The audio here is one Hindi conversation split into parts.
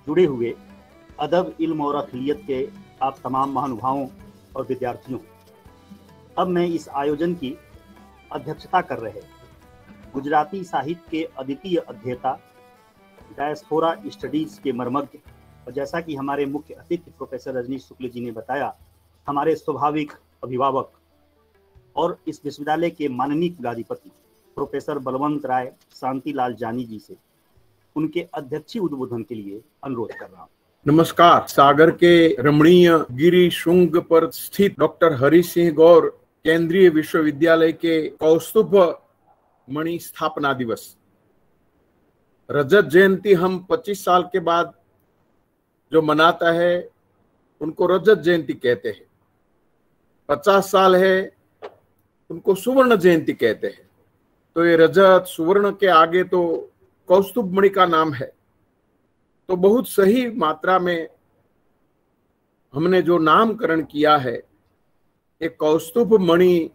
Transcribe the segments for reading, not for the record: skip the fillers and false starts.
जुड़े हुए अदब, इल्म और अक़लियत के आप तमाम महानुभावों और विद्यार्थियों, अब मैं इस आयोजन की अध्यक्षता कर रहे गुजराती साहित्य के अद्वितीय अध्येता, डायस्पोरा स्टडीज़ के मर्मज्ञ और जैसा कि हमारे मुख्य अतिथि प्रोफेसर रजनीश शुक्ल जी ने बताया, हमारे स्वाभाविक अभिभावक और इस विश्वविद्यालय के माननीय कुलाधिपति प्रोफेसर बलवंत राय शांतिलाल जानी जी से उनके अध्यक्षीय उद्बोधन के लिए अनुरोध कर रहा हूँ। नमस्कार। सागर के रमणीय गिरी शुंग पर स्थित डॉक्टर हरि सिंह गौर केंद्रीय विश्वविद्यालय के कौस्तुभ मणि स्थापना दिवस, रजत जयंती हम 25 साल के बाद जो मनाता है उनको रजत जयंती कहते हैं। 50 साल है उनको सुवर्ण जयंती कहते हैं। तो ये रजत सुवर्ण के आगे तो कौस्तुभ मणि का नाम है, तो बहुत सही मात्रा में हमने जो नामकरण किया है, एक कौस्तुभ मणि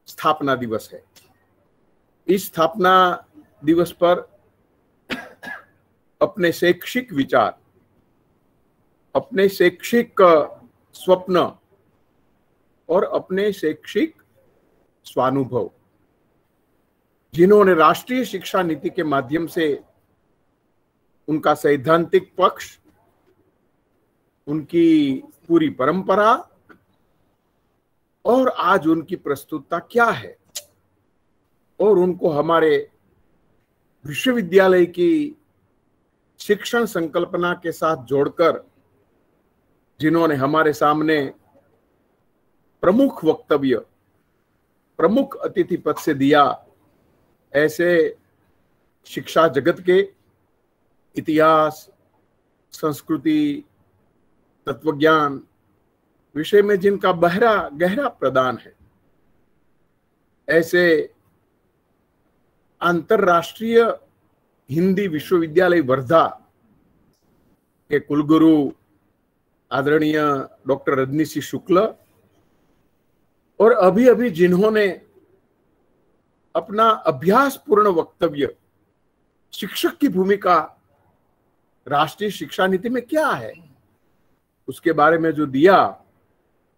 स्थापना दिवस है। इस स्थापना दिवस पर अपने शैक्षिक विचार, अपने शैक्षिक स्वप्न और अपने शैक्षिक स्वानुभव, जिन्होंने राष्ट्रीय शिक्षा नीति के माध्यम से उनका सैद्धांतिक पक्ष, उनकी पूरी परंपरा और आज उनकी प्रस्तुतता क्या है, और उनको हमारे विश्वविद्यालय की शिक्षण संकल्पना के साथ जोड़कर जिन्होंने हमारे सामने प्रमुख वक्तव्य, प्रमुख अतिथि पद से दिया, ऐसे शिक्षा जगत के इतिहास, संस्कृति, तत्वज्ञान विषय में जिनका गहरा प्रदान है, ऐसे अंतरराष्ट्रीय हिंदी विश्वविद्यालय वर्धा के कुलगुरु आदरणीय डॉक्टर रजनीश शुक्ल, और अभी अभी जिन्होंने अपना अभ्यासपूर्ण वक्तव्य, शिक्षक की भूमिका राष्ट्रीय शिक्षा नीति में क्या है, उसके बारे में जो दिया,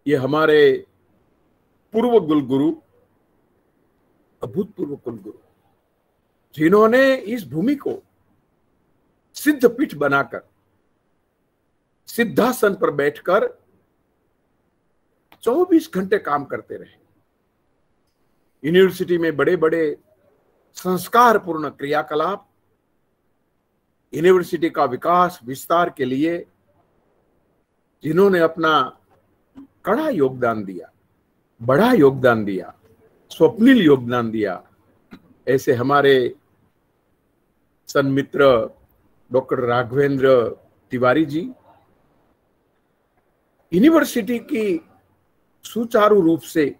ये हमारे पूर्व कुलगुरु, अभूतपूर्व कुलगुरु, जिन्होंने इस भूमि को सिद्ध पीठ बनाकर, सिद्धासन पर बैठकर 24 घंटे काम करते रहे। यूनिवर्सिटी में बड़े बड़े संस्कारपूर्ण क्रियाकलाप, यूनिवर्सिटी का विकास विस्तार के लिए जिन्होंने अपना कड़ा योगदान दिया, बड़ा योगदान दिया, स्वप्निल योगदान दिया, ऐसे हमारे सन्मित्र डॉक्टर राघवेंद्र तिवारी जी, यूनिवर्सिटी की सुचारू रूप से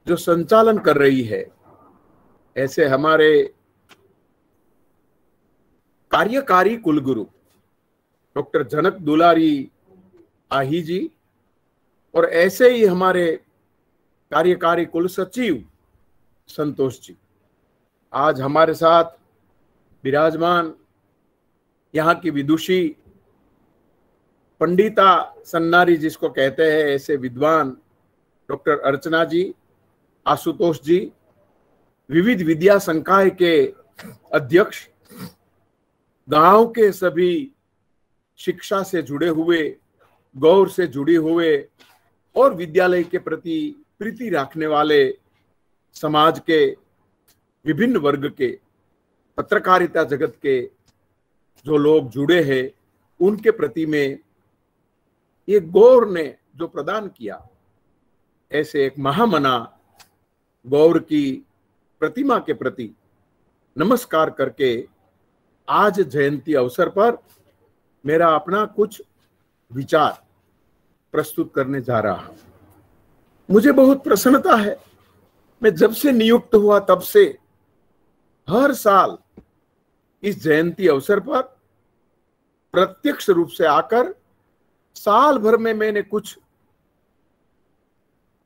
जो संचालन कर रही है, ऐसे हमारे कार्यकारी कुलगुरु डॉक्टर जनक दुलारी आही जी, और ऐसे ही हमारे कार्यकारी कुल सचिव संतोष जी आज हमारे साथ विराजमान, यहाँ की विदुषी पंडिता सन्नारी जिसको कहते हैं, ऐसे विद्वान डॉक्टर अर्चना जी, आशुतोष जी, विविध विद्या संकाय के अध्यक्ष, गांव के सभी शिक्षा से जुड़े हुए, गौर से जुड़े हुए और विद्यालय के प्रति प्रीति रखने वाले समाज के विभिन्न वर्ग के, पत्रकारिता जगत के जो लोग जुड़े हैं, उनके प्रति में ये गौर ने जो प्रदान किया, ऐसे एक महामना गौर की प्रतिमा के प्रति नमस्कार करके आज जयंती अवसर पर मेरा अपना कुछ विचार प्रस्तुत करने जा रहा हूं। मुझे बहुत प्रसन्नता है, मैं जब से नियुक्त हुआ तब से हर साल इस जयंती अवसर पर प्रत्यक्ष रूप से आकर साल भर में मैंने कुछ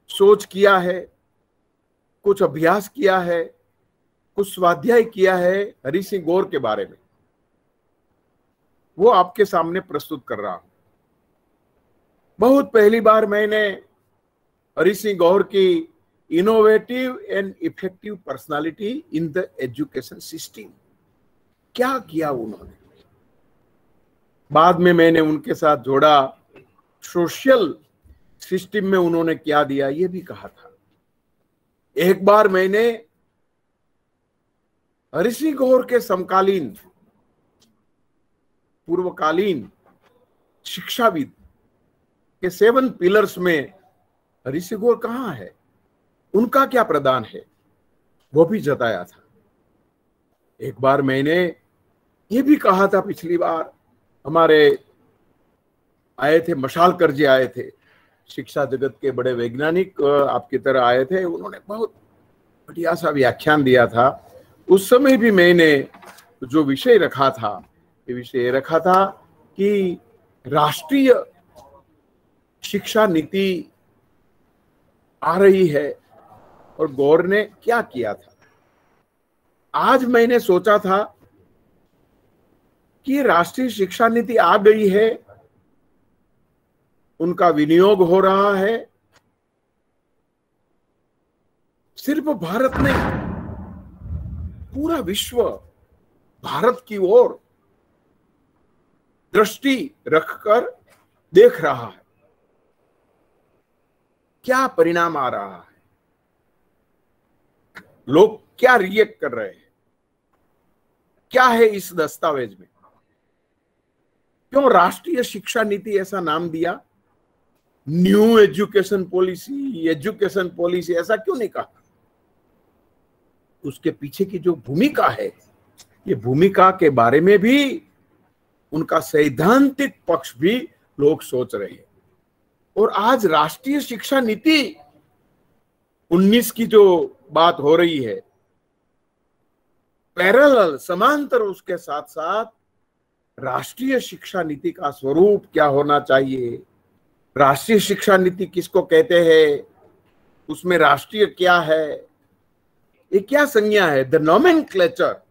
सोच किया है, कुछ अभ्यास किया है, कुछ स्वाध्याय किया है हरि सिंह गौर के बारे में। वो आपके सामने प्रस्तुत कर रहा हूं। बहुत पहली बार मैंने हरि सिंह गौर की innovative and effective personality in the education system, क्या किया उन्होंने, बाद में मैंने उनके साथ जोड़ा सोशल सिस्टम में उन्होंने क्या दिया, ये भी कहा था। एक बार मैंने हरि सिंह गौर के समकालीन पूर्वकालीन शिक्षाविद के 7 पिलर्स में हरि सिंह गौर कहां है, उनका क्या प्रदान है, वो भी जताया था। एक बार मैंने ये भी कहा था, पिछली बार हमारे आए थे मशालकर जी, आए थे शिक्षा जगत के बड़े वैज्ञानिक आपकी तरह आए थे, उन्होंने बहुत बढ़िया सा व्याख्यान दिया था। उस समय भी मैंने जो विषय रखा था, ये विषय रखा था कि राष्ट्रीय शिक्षा नीति आ रही है और गौर ने क्या किया था। आज मैंने सोचा था कि राष्ट्रीय शिक्षा नीति आ गई है, उनका विनियोग हो रहा है, सिर्फ भारत नहीं, पूरा विश्व भारत की ओर दृष्टि रखकर देख रहा है। क्या परिणाम आ रहा है, लोग क्या रिएक्ट कर रहे हैं, क्या है इस दस्तावेज में, क्यों राष्ट्रीय शिक्षा नीति ऐसा नाम दिया, न्यू एजुकेशन पॉलिसी ऐसा क्यों नहीं कहा। उसके पीछे की जो भूमिका है, ये भूमिका के बारे में भी, उनका सैद्धांतिक पक्ष भी लोग सोच रहे हैं। और आज राष्ट्रीय शिक्षा नीति 19 की जो बात हो रही है, पैरेलल समांतर उसके साथ साथ राष्ट्रीय शिक्षा नीति का स्वरूप क्या होना चाहिए, राष्ट्रीय शिक्षा नीति किसको कहते हैं, उसमें राष्ट्रीय क्या है, ये क्या संज्ञा है, the nomenclature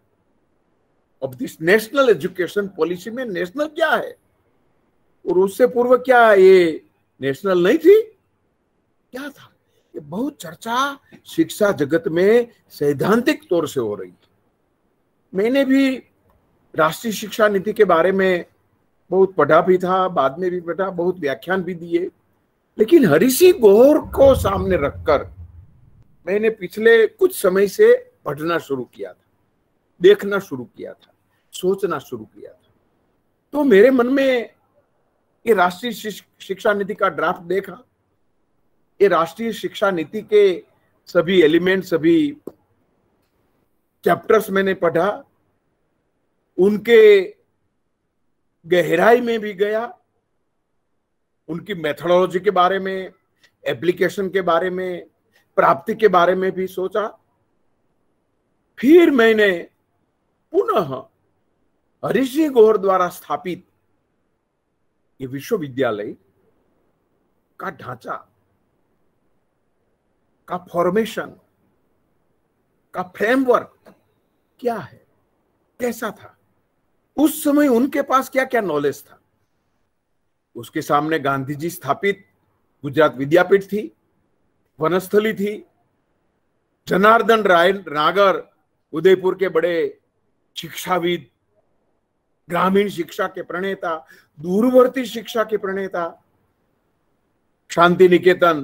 of this national education policy में नेशनल क्या है, और उससे पूर्व क्या ये नेशनल नहीं थी, क्या था। ये बहुत चर्चा शिक्षा जगत में सैद्धांतिक तौर से हो रही है। मैंने भी राष्ट्रीय शिक्षा नीति के बारे में बहुत पढ़ा भी था, बाद में भी पढ़ा, बहुत व्याख्यान भी दिए, लेकिन हरि सिंह गौर को सामने रखकर मैंने पिछले कुछ समय से पढ़ना शुरू किया था, देखना शुरू किया था, सोचना शुरू किया था। तो मेरे मन में ये राष्ट्रीय शिक्षा नीति का ड्राफ्ट देखा, ये राष्ट्रीय शिक्षा नीति के सभी एलिमेंट, सभी चैप्टर्स मैंने पढ़ा, उनके गहराई में भी गया, उनकी मेथोडोलॉजी के बारे में, एप्लीकेशन के बारे में, प्राप्ति के बारे में भी सोचा। फिर मैंने पुनः हरि सिंह गौर द्वारा स्थापित ये विश्वविद्यालय का ढांचा, का फॉर्मेशन, का फ्रेमवर्क क्या है, कैसा था, उस समय उनके पास क्या क्या नॉलेज था। उसके सामने गांधी जी स्थापित गुजरात विद्यापीठ थी, वनस्थली थी, जनार्दन राय नागर उदयपुर के बड़े शिक्षाविद, ग्रामीण शिक्षा के प्रणेता, दूरवर्ती शिक्षा के प्रणेता, शांति निकेतन,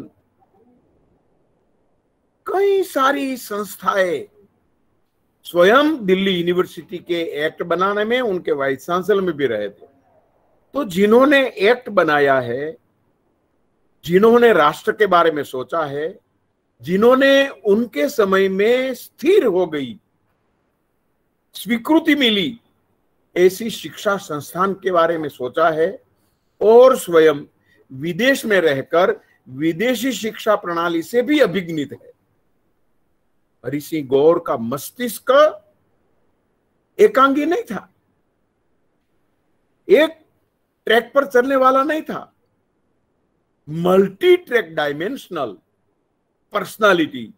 कई सारी संस्थाएं, स्वयं दिल्ली यूनिवर्सिटी के एक्ट बनाने में उनके वाइस चांसलर में भी रहे थे। तो जिन्होंने एक्ट बनाया है, जिन्होंने राष्ट्र के बारे में सोचा है, जिन्होंने उनके समय में स्थिर हो गई, स्वीकृति मिली ऐसी शिक्षा संस्थान के बारे में सोचा है, और स्वयं विदेश में रहकर विदेशी शिक्षा प्रणाली से भी अभिज्ञित है। हरि सिंह गौर का मस्तिष्क एकांगी नहीं था, एक ट्रैक पर चलने वाला नहीं था, मल्टी ट्रैक डायमेंशनल पर्सनालिटी,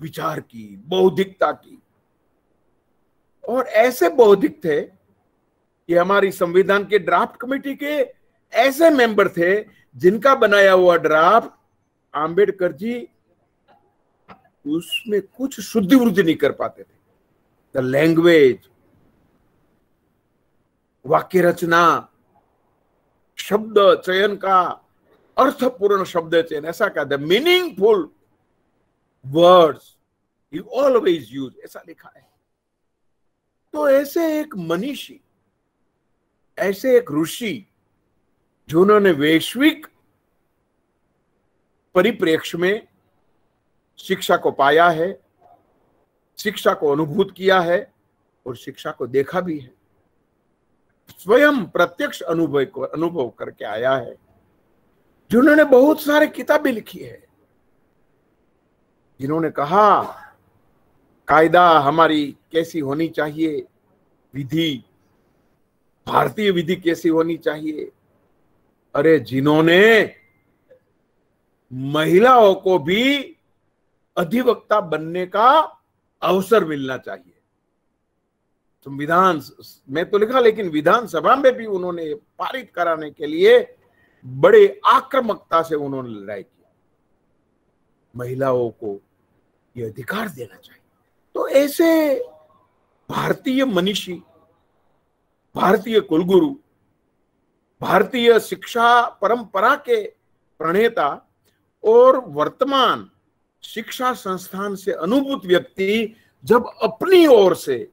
विचार की, बौद्धिकता की। और ऐसे बौद्धिक थे ये हमारी संविधान के ड्राफ्ट कमेटी के ऐसे मेंबर थे जिनका बनाया हुआ ड्राफ्ट आंबेडकर जी उसमें कुछ शुद्धि वृद्धि नहीं कर पाते थे। द लैंग्वेज, वाक्य रचना, शब्द चयन का, अर्थपूर्ण शब्द चयन, ऐसा क्या, the meaningful words you always use, ऐसा लिखा है। तो ऐसे एक मनीषी, ऐसे एक ऋषि जिन्होंने वैश्विक परिप्रेक्ष्य में शिक्षा को पाया है, शिक्षा को अनुभूत किया है और शिक्षा को देखा भी है, स्वयं प्रत्यक्ष अनुभव करके आया है, जिन्होंने बहुत सारे किताबें लिखी है, जिन्होंने कहा कायदा हमारी कैसी होनी चाहिए, विधि, भारतीय विधि कैसी होनी चाहिए, अरे जिन्होंने महिलाओं को भी अधिवक्ता बनने का अवसर मिलना चाहिए। संविधान में तो लिखा, लेकिन विधानसभा में भी उन्होंने पारित कराने के लिए बड़े आक्रामकता से उन्होंने लड़ाई की, महिलाओं को यह अधिकार देना चाहिए। तो ऐसे भारतीय मनीषी, भारतीय कुलगुरु, भारतीय शिक्षा परंपरा के प्रणेता और वर्तमान शिक्षा संस्थान से अनुभूत व्यक्ति जब अपनी ओर से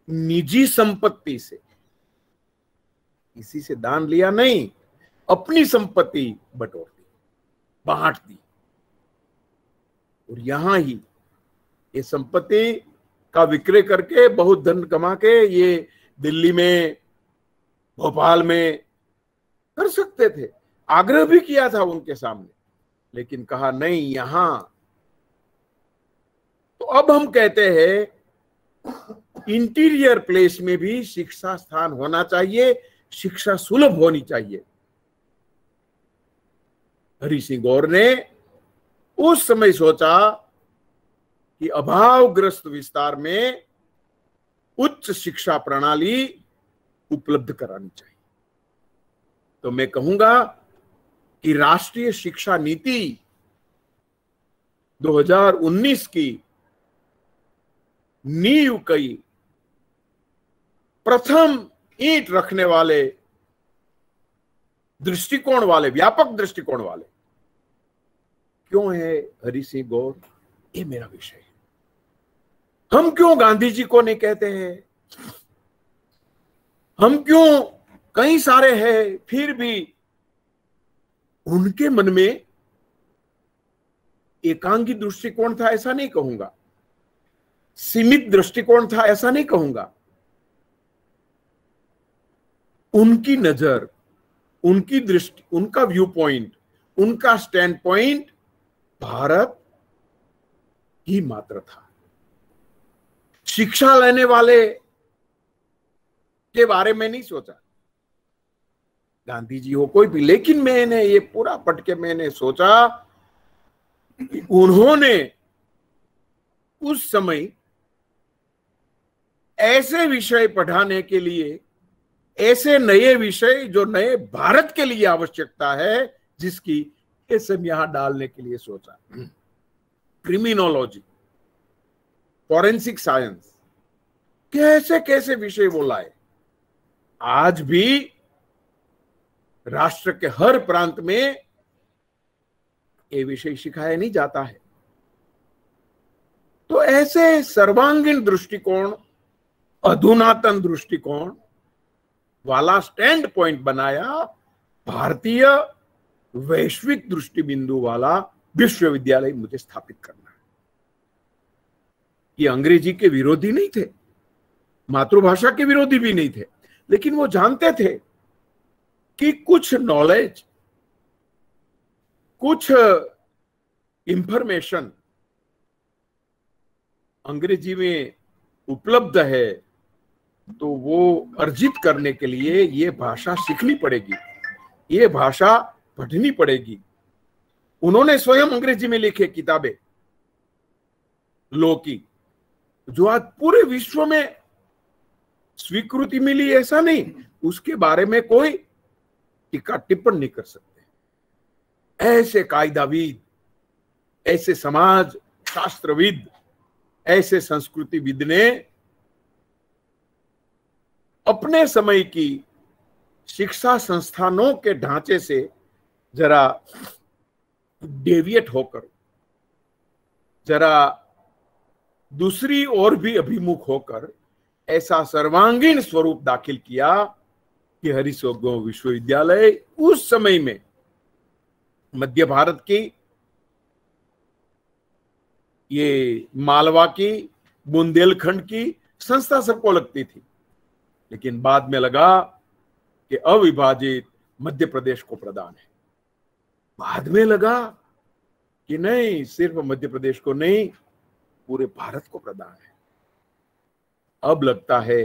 निजी संपत्ति से, किसी से दान लिया नहीं, अपनी संपत्ति बटोर दी, बांट दी, और यहां ही ये संपत्ति का विक्रय करके बहुत धन कमा के ये दिल्ली में, भोपाल में कर सकते थे। आग्रह भी किया था उनके सामने, लेकिन कहा नहीं यहां। तो अब हम कहते हैं इंटीरियर प्लेस में भी शिक्षा स्थान होना चाहिए, शिक्षा सुलभ होनी चाहिए। हरि सिंह गौर ने उस समय सोचा कि अभावग्रस्त विस्तार में उच्च शिक्षा प्रणाली उपलब्ध करानी चाहिए। तो मैं कहूंगा कि राष्ट्रीय शिक्षा नीति 2019 की नींव कई प्रथम ईंट रखने वाले दृष्टिकोण वाले, व्यापक दृष्टिकोण वाले क्यों है हरि सिंह गौर, ये मेरा विषय है। हम क्यों गांधी जी को नहीं कहते हैं, हम क्यों, कई सारे हैं, फिर भी उनके मन में एकांगी दृष्टिकोण था ऐसा नहीं कहूंगा, सीमित दृष्टिकोण था ऐसा नहीं कहूंगा। उनकी नजर, उनकी दृष्टि, उनका व्यू पॉइंट, उनका स्टैंड पॉइंट भारत ही मात्र था। शिक्षा लेने वाले के बारे में नहीं सोचा, गांधी जी हो कोई भी, लेकिन मैंने ये पूरा पढ़ के मैंने सोचा कि उन्होंने उस समय ऐसे विषय पढ़ाने के लिए, ऐसे नए विषय जो नए भारत के लिए आवश्यकता है, जिसकी ये सब यहां डालने के लिए सोचा। क्रिमिनोलॉजी, फॉरेंसिक साइंस, कैसे कैसे विषय वो लाए। आज भी राष्ट्र के हर प्रांत में ये विषय सिखाया नहीं जाता है। तो ऐसे सर्वांगीण दृष्टिकोण, अधुनातन दृष्टिकोण वाला स्टैंड पॉइंट बनाया भारतीय वैश्विक दृष्टि बिंदु वाला विश्वविद्यालय मुझे स्थापित करना है। ये अंग्रेजी के विरोधी नहीं थे, मातृभाषा के विरोधी भी नहीं थे, लेकिन वो जानते थे कि कुछ नॉलेज, कुछ इंफॉर्मेशन अंग्रेजी में उपलब्ध है, तो वो अर्जित करने के लिए ये भाषा सीखनी पड़ेगी, ये भाषा पढ़नी पड़ेगी। उन्होंने स्वयं अंग्रेजी में लिखे किताबें लॉ की, जो आज पूरे विश्व में स्वीकृति मिली ऐसा नहीं, उसके बारे में कोई टीका टिप्पण नहीं कर सकते। ऐसे कायदाविद, ऐसे समाज शास्त्रविद, ऐसे संस्कृतिविद ने अपने समय की शिक्षा संस्थानों के ढांचे से जरा डेविएट होकर, जरा दूसरी ओर भी अभिमुख होकर ऐसा सर्वांगीण स्वरूप दाखिल किया कि हरीश गो विश्वविद्यालय उस समय में मध्य भारत की, ये मालवा की, बुंदेलखंड की संस्था सबको लगती थी, लेकिन बाद में लगा कि अविभाजित मध्य प्रदेश को प्रदान है। बाद में लगा कि नहीं, सिर्फ मध्य प्रदेश को नहीं, पूरे भारत को प्रदान है। अब लगता है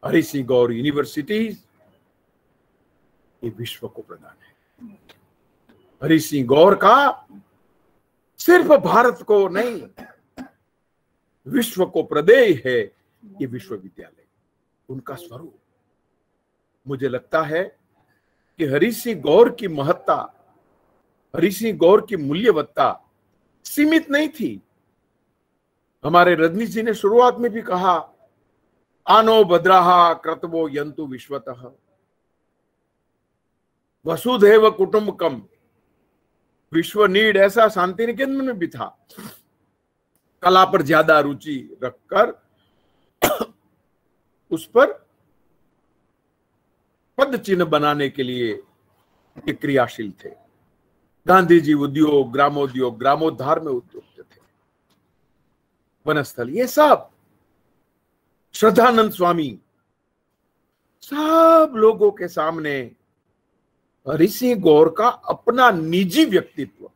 हरि सिंह गौर यूनिवर्सिटी ये विश्व को प्रदान है। हरि सिंह गौर का सिर्फ भारत को नहीं, विश्व को प्रदेय है ये विश्वविद्यालय, उनका स्वरूप। मुझे लगता है कि हरि सिंह गौर की महत्ता, हरि सिंह गौर की मूल्यवत्ता सीमित नहीं थी। हमारे रजनीश जी ने शुरुआत में भी कहा, आनो भद्राहा क्रतवो यंतु विश्वतः, वसुधैव कुटुंबकम, विश्व नीड, ऐसा शांति निकेतन में भी था। कला पर ज्यादा रुचि रखकर उस पर पद चिन्ह बनाने के लिए क्रियाशील थे। गांधी जी उद्योग, ग्रामोद्योग, ग्रामोद्धार में उद्योग थे, वनस्थल, ये सब, श्रद्धानंद स्वामी, सब लोगों के सामने हरि सिंह गौर का अपना निजी व्यक्तित्व,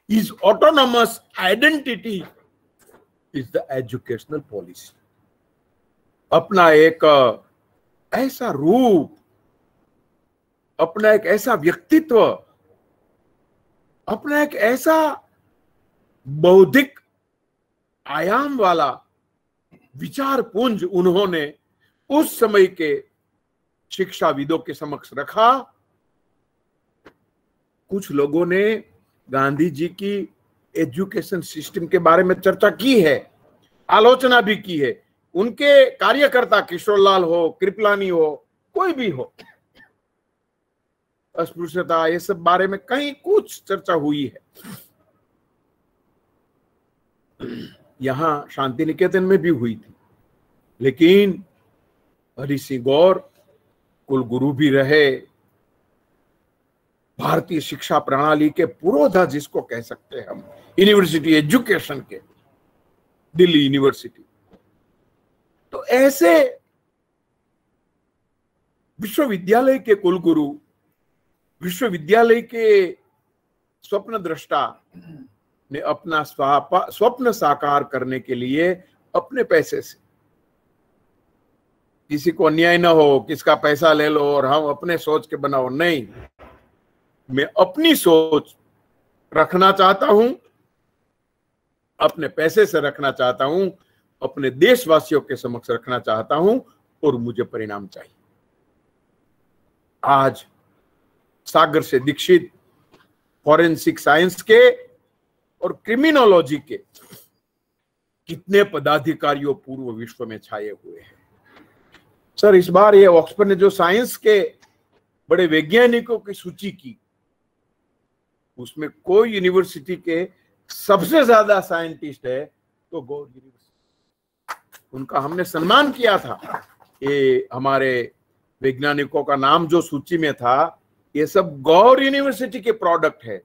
is autonomous identity is the educational policy, अपना एक ऐसा रूप, अपना एक ऐसा व्यक्तित्व, अपना एक ऐसा बौद्धिक आयाम वाला विचार पुंज उन्होंने उस समय के शिक्षाविदों के समक्ष रखा। कुछ लोगों ने गांधी जी की एजुकेशन सिस्टम के बारे में चर्चा की है, आलोचना भी की है। उनके कार्यकर्ता किशोरलाल हो, कृपलानी हो, कोई भी हो, अस्पृश्यता, ये सब बारे में कहीं कुछ चर्चा हुई है। यहां शांति निकेतन में भी हुई थी, लेकिन हरि सिंह गौर कुलगुरु भी रहे, भारतीय शिक्षा प्रणाली के पुरोधा जिसको कह सकते हैं हम, यूनिवर्सिटी एजुकेशन के, दिल्ली यूनिवर्सिटी। तो ऐसे विश्वविद्यालय के कुलगुरु, विश्वविद्यालय के स्वप्न दृष्टा ने अपना स्वप्न साकार करने के लिए अपने पैसे से, किसी को अन्याय न हो, किसका पैसा ले लो और हम अपने सोच के बनाओ, नहीं, मैं अपनी सोच रखना चाहता हूं, अपने पैसे से रखना चाहता हूं, अपने देशवासियों के समक्ष रखना चाहता हूं, और मुझे परिणाम चाहिए। आज सागर से दीक्षित फॉरेंसिक साइंस के और क्रिमिनोलॉजी के कितने पदाधिकारियों पूर्व विश्व में छाए हुए हैं। सर, इस बार ये ऑक्सफोर्ड ने जो साइंस के बड़े वैज्ञानिकों की सूची की, उसमें कोई यूनिवर्सिटी के सबसे ज्यादा साइंटिस्ट है तो गौर यूनिवर्सिटी, उनका हमने सम्मान किया था। ये हमारे वैज्ञानिकों का नाम जो सूची में था, ये सब गौर यूनिवर्सिटी के प्रोडक्ट है,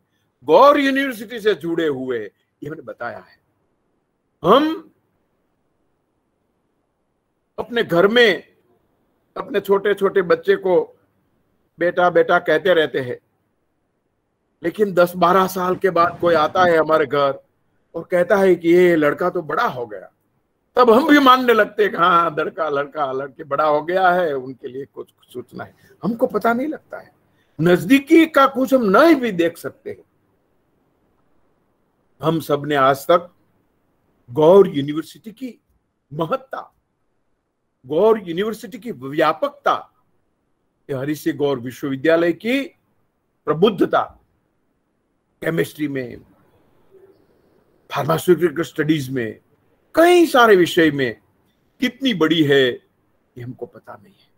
गौर यूनिवर्सिटी से जुड़े हुए, ये मैंने बताया है। हम अपने घर में अपने छोटे छोटे बच्चे को बेटा बेटा कहते रहते हैं, लेकिन 10-12 साल के बाद कोई आता है हमारे घर और कहता है कि ये लड़का तो बड़ा हो गया, तब हम भी मानने लगते हैं कि हाँ, लड़की बड़ा हो गया है, उनके लिए कुछ सोचना है। हमको पता नहीं लगता है, नजदीकी का कुछ हम नहीं भी देख सकते हैं। हम सब ने आज तक गौर यूनिवर्सिटी की महत्ता, गौर यूनिवर्सिटी की व्यापकता, ये हरि सिंह गौर विश्वविद्यालय की प्रबुद्धता, केमिस्ट्री में, फार्मास्यूटिकल स्टडीज में, कई सारे विषय में कितनी बड़ी है ये हमको पता नहीं है।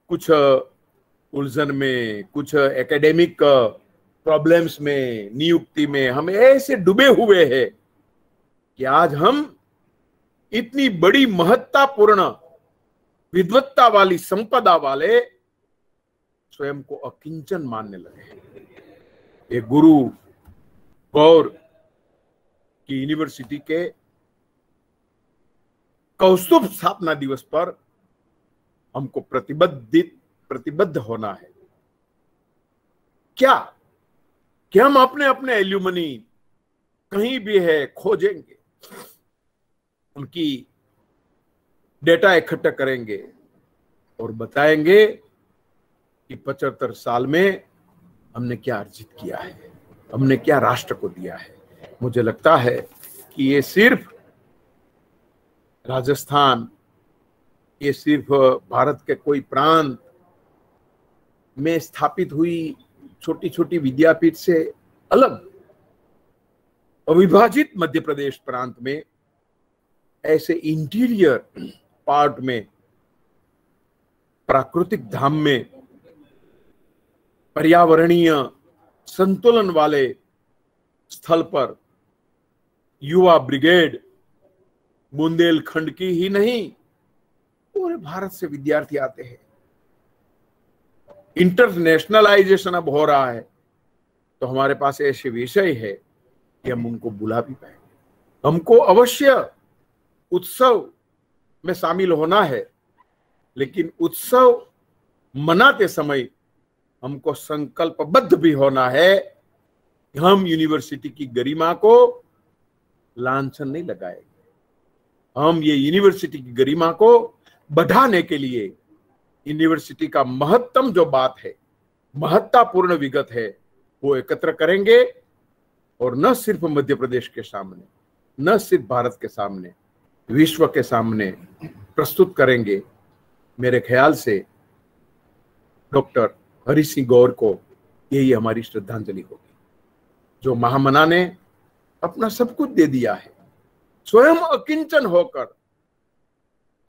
कुछ उलझन में, कुछ एकेडमिक प्रॉब्लम्स में, नियुक्ति में हम ऐसे डूबे हुए हैं कि आज हम इतनी बड़ी महत्तापूर्ण विद्वत्ता वाली संपदा वाले स्वयं को अकिंचन मानने लगे। ये गुरु गौर की यूनिवर्सिटी के कौस्तुभ स्थापना दिवस पर हमको प्रतिबद्ध होना है। क्या हम अपने अपने एल्यूमनी कहीं भी है खोजेंगे, उनकी डेटा इकट्ठा करेंगे और बताएंगे कि 75 साल में हमने क्या अर्जित किया है, हमने क्या राष्ट्र को दिया है। मुझे लगता है कि ये सिर्फ राजस्थान, ये सिर्फ भारत के कोई प्रांत में स्थापित हुई छोटी छोटी विद्यापीठ से अलग अविभाजित मध्य प्रदेश प्रांत में ऐसे इंटीरियर पार्ट में, प्राकृतिक धाम में, पर्यावरणीय संतुलन वाले स्थल पर युवा ब्रिगेड बुंदेलखंड की ही नहीं पूरे भारत से विद्यार्थी आते हैं। इंटरनेशनलाइजेशन अब हो रहा है तो हमारे पास ऐसे विषय है कि हम उनको बुला भी पाए। हमको अवश्य उत्सव में शामिल होना है, लेकिन उत्सव मनाते समय हमको संकल्पबद्ध भी होना है कि हम यूनिवर्सिटी की गरिमा को लांछन नहीं लगाएंगे। हम ये यूनिवर्सिटी की गरिमा को बढ़ाने के लिए यूनिवर्सिटी का महत्तम जो बात है, महत्वपूर्ण विगत है, वो एकत्र करेंगे और न सिर्फ मध्य प्रदेश के सामने, न सिर्फ भारत के सामने, विश्व के सामने प्रस्तुत करेंगे। मेरे ख्याल से डॉक्टर हरि सिंह गौर को यही हमारी श्रद्धांजलि होगी, जो महामना ने अपना सब कुछ दे दिया है, स्वयं अकिंचन होकर,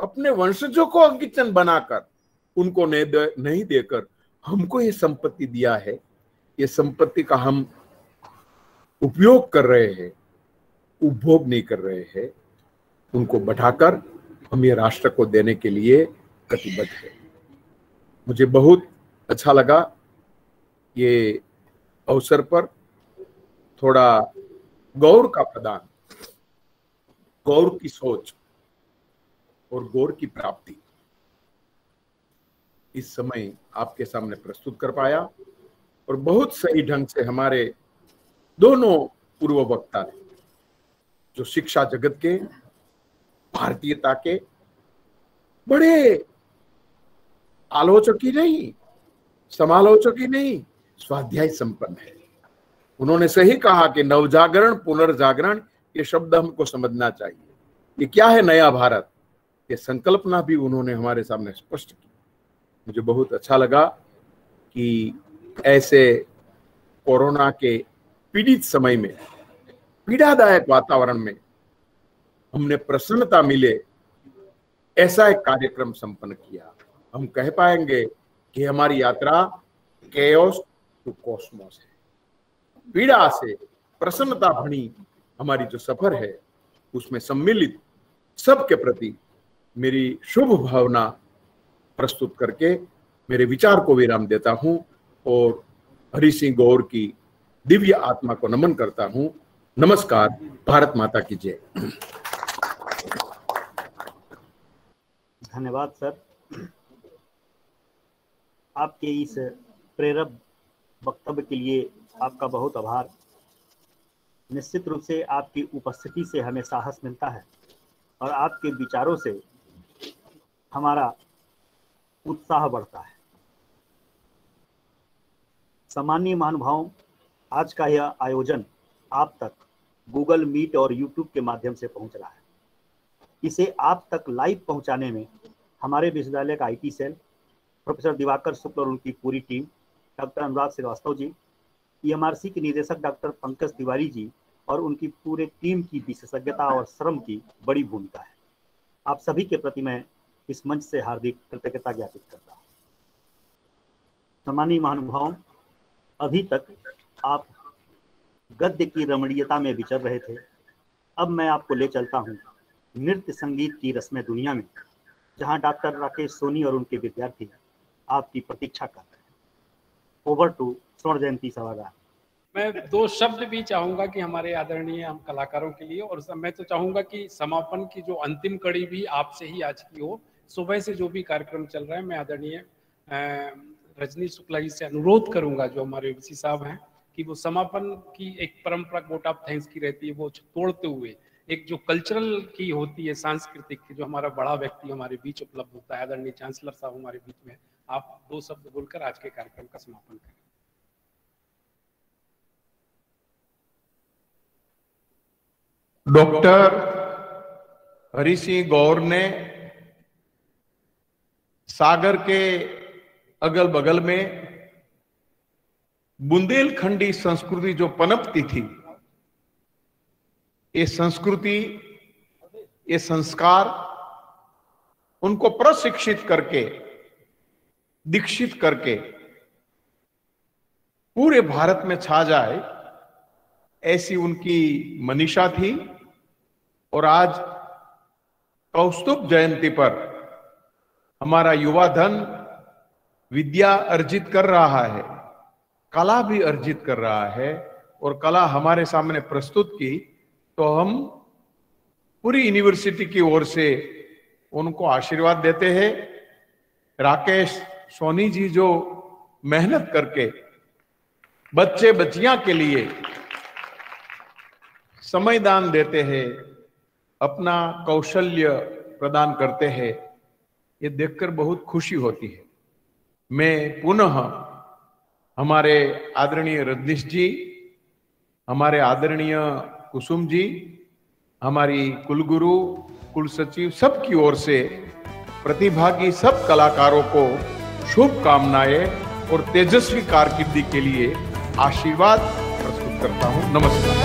अपने वंशजों को अकिंचन बनाकर, उनको नहीं देकर हमको ये संपत्ति दिया है। ये संपत्ति का हम उपयोग कर रहे हैं, उपभोग नहीं कर रहे हैं। उनको बढ़ाकर हम ये राष्ट्र को देने के लिए कटिबद्ध है। मुझे बहुत अच्छा लगा ये अवसर पर थोड़ा गौर का प्रदान, गौर की सोच और गौर की प्राप्ति इस समय आपके सामने प्रस्तुत कर पाया। और बहुत सही ढंग से हमारे दोनों पूर्व वक्ता ने, जो शिक्षा जगत के, भारतीयता के बड़े आलोचक ही नहीं, समालोचक ही नहीं, स्वाध्याय संपन्न है। उन्होंने सही कहा कि नवजागरण, पुनर्जागरण, ये शब्द हमको समझना चाहिए। ये क्या है नया भारत, ये संकल्पना भी उन्होंने हमारे सामने स्पष्ट की। मुझे बहुत अच्छा लगा कि ऐसे कोरोना के पीड़ित समय में, पीड़ादायक वातावरण में हमने प्रसन्नता मिले ऐसा एक कार्यक्रम संपन्न किया। हम कह पाएंगे कि हमारी यात्रा केओस टू कॉस्मोस है। पीड़ा से प्रसन्नता भरी हमारी जो सफर है, उसमें सम्मिलित सबके प्रति मेरी शुभ भावना प्रस्तुत करके मेरे विचार को विराम देता हूं और हरि सिंह गौर की दिव्य आत्मा को नमन करता हूं। नमस्कार। भारत माता की जय। धन्यवाद सर, आपके इस प्रेरक वक्तव्य के लिए आपका बहुत आभार। निश्चित रूप से आपकी उपस्थिति से हमें साहस मिलता है और आपके विचारों से हमारा उत्साह बढ़ता है। सामान्य महानुभावों, आज का यह आयोजन आप तक गूगल मीट और यूट्यूब के माध्यम से पहुंच रहा है। इसे आप तक लाइव पहुंचाने में हमारे विश्वविद्यालय का IT सेल, प्रोफेसर दिवाकर शुक्ल और उनकी पूरी टीम, डॉक्टर अनुराग श्रीवास्तव जी, EMRC के निदेशक डॉक्टर पंकज तिवारी जी और उनकी पूरे टीम की विशेषज्ञता और श्रम की बड़ी भूमिका है। आप सभी के प्रति मैं इस मंच से हार्दिक कृतज्ञता ज्ञापित करता हूँ। सम्मानीय महानुभावों, अभी तक आप गद्य की रमणीयता में विचर रहे थे। अब मैं आपको ले चलता हूँ नृत्य संगीत की रस्में दुनिया में, जहाँ डॉक्टर राकेश सोनी और उनके विद्यार्थी आपकी प्रतीक्षा कर रहे हैं। ओवर टू स्वर्ण जयंती सभागार। मैं 2 शब्द भी चाहूंगा कि हमारे आदरणीय हम कलाकारों के लिए, और मैं तो चाहूंगा कि समापन की जो अंतिम कड़ी भी आपसे ही आज की हो। सुबह से जो भी कार्यक्रम चल रहा है, मैं आदरणीय रजनी शुक्ला जी से अनुरोध करूंगा, जो हमारे वीसी साहब हैं, कि वो समापन की एक परंपरा वोट ऑफ थैंक्स की रहती है, वो तोड़ते हुए एक जो कल्चरल की होती है, सांस्कृतिक की, जो हमारा बड़ा व्यक्ति हमारे बीच उपलब्ध होता है, आदरणीय चांसलर साहब हमारे बीच में, आप 2 शब्द बोलकर आज के कार्यक्रम का समापन करें। डॉक्टर हरि सिंह गौर ने सागर के अगल बगल में बुंदेलखंडी संस्कृति जो पनपती थी, ये संस्कृति, ये संस्कार उनको प्रशिक्षित करके, दीक्षित करके पूरे भारत में छा जाए, ऐसी उनकी मनीषा थी। और आज कौस्तुभ जयंती पर हमारा युवा धन विद्या अर्जित कर रहा है, कला भी अर्जित कर रहा है, और कला हमारे सामने प्रस्तुत की, तो हम पूरी यूनिवर्सिटी की ओर से उनको आशीर्वाद देते हैं। राकेश सोनी जी जो मेहनत करके बच्चे बच्चियां के लिए समय दान देते हैं, अपना कौशल्य प्रदान करते हैं, ये देखकर बहुत खुशी होती है। मैं पुनः हमारे आदरणीय रजनीश जी, हमारे आदरणीय कुसुम जी, हमारी कुलगुरु, कुल सचिव, सबकी ओर से प्रतिभागी सब कलाकारों को शुभकामनाएं और तेजस्वी कारकिर्दी के लिए आशीर्वाद प्रस्तुत करता हूं। नमस्कार।